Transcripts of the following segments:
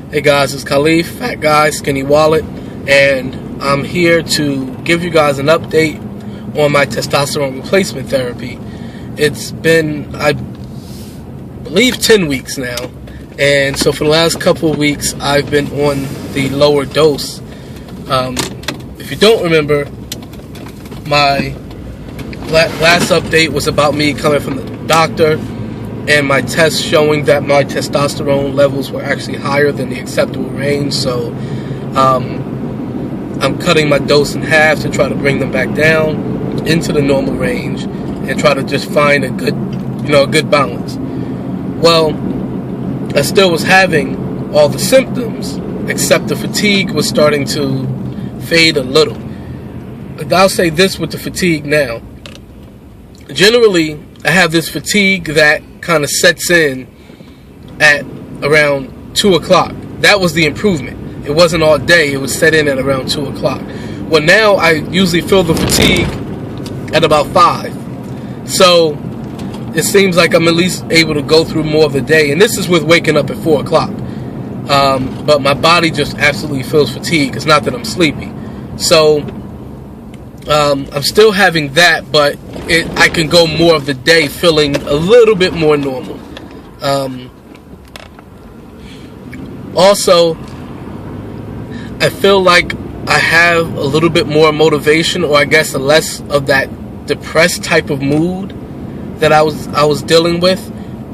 Hey guys, it's Khalif, Fat Guy, Skinny Wallet, and I'm here to give you guys an update on my testosterone replacement therapy. It's been, I believe, 10 weeks now, and so for the last couple of weeks I've been on the lower dose. If you don't remember, my last update was about me coming from the doctor and my tests showing that my testosterone levels were actually higher than the acceptable range. So I'm cutting my dose in half to try to bring them back down into the normal range and try to just find a good balance. Well, I still was having all the symptoms, except the fatigue was starting to fade a little. I'll say this with the fatigue now. Generally, I have this fatigue that kind of sets in at around 2 o'clock. That was the improvement. It wasn't all day. It would set in at around 2 o'clock. Well, now I usually feel the fatigue at about 5. So it seems like I'm at least able to go through more of the day. And this is with waking up at 4 o'clock. But my body just absolutely feels fatigued. It's not that I'm sleepy. So I'm still having that, but I can go more of the day feeling a little bit more normal. Also, I feel like I have a little bit more motivation, or I guess less of that depressed type of mood that I was dealing with.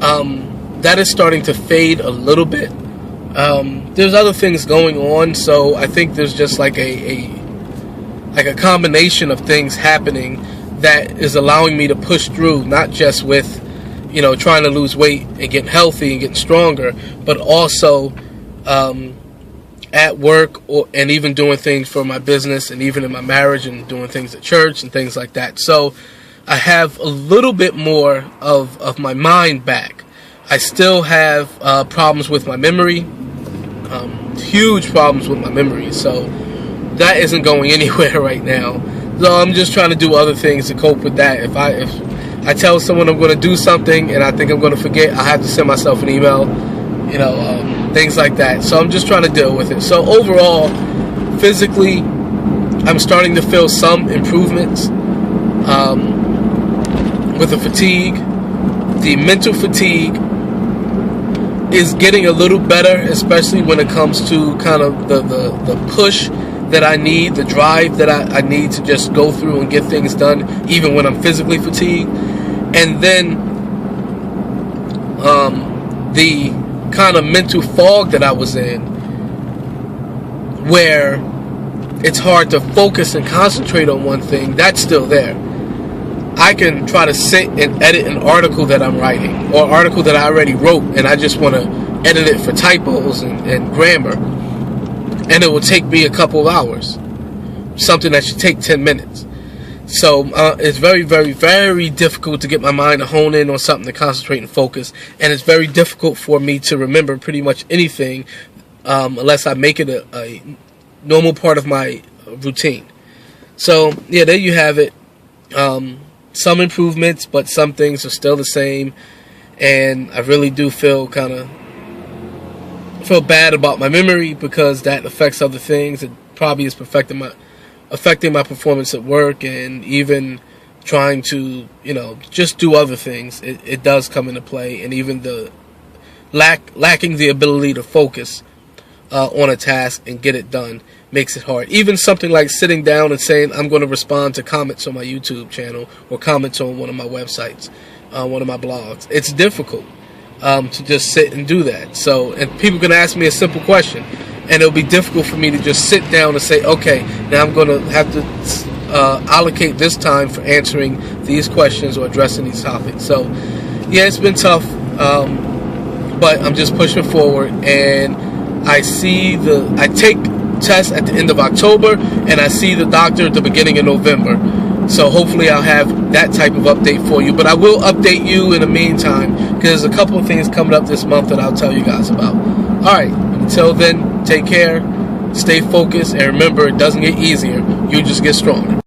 That is starting to fade a little bit. There's other things going on, so I think there's just like a combination of things happening that is allowing me to push through, not just with, trying to lose weight and getting healthy and getting stronger, but also at work and even doing things for my business and even in my marriage and doing things at church and things like that. So I have a little bit more of my mind back. I still have problems with my memory, huge problems with my memory. So that isn't going anywhere right now. So I'm just trying to do other things to cope with that. If I tell someone I'm going to do something and I think I'm going to forget, I have to send myself an email, things like that. So I'm just trying to deal with it. So overall, physically, I'm starting to feel some improvements with the fatigue. The mental fatigue is getting a little better, especially when it comes to kind of the push that I need, the drive that I need to just go through and get things done, even when I'm physically fatigued. And then the kind of mental fog that I was in, where it's hard to focus and concentrate on one thing, that's still there. I can try to sit and edit an article that I'm writing, or an article that I already wrote, and I just want to edit it for typos and grammar. And it will take me a couple of hours, something that should take 10 minutes. So it's very, very, very difficult to get my mind to hone in on something, to concentrate and focus. And it's very difficult for me to remember pretty much anything unless I make it a normal part of my routine. So, yeah, there you have it. Some improvements, but some things are still the same. And I really do feel bad about my memory, because that affects other things. It probably is affecting my performance at work, and even trying to just do other things. It does come into play, and even the lacking the ability to focus on a task and get it done makes it hard. Even something like sitting down and saying I'm going to respond to comments on my YouTube channel or comments on one of my websites, one of my blogs. It's difficult to just sit and do that. So, and people can ask me a simple question, and it'll be difficult for me to just sit down and say, okay, now I'm going to have to allocate this time for answering these questions or addressing these topics. So, yeah, it's been tough, but I'm just pushing forward, and I take tests at the end of October, and I see the doctor at the beginning of November. So hopefully I'll have that type of update for you. But I will update you in the meantime, because there's a couple of things coming up this month that I'll tell you guys about. Alright, until then, take care, stay focused, and remember, it doesn't get easier. You just get stronger.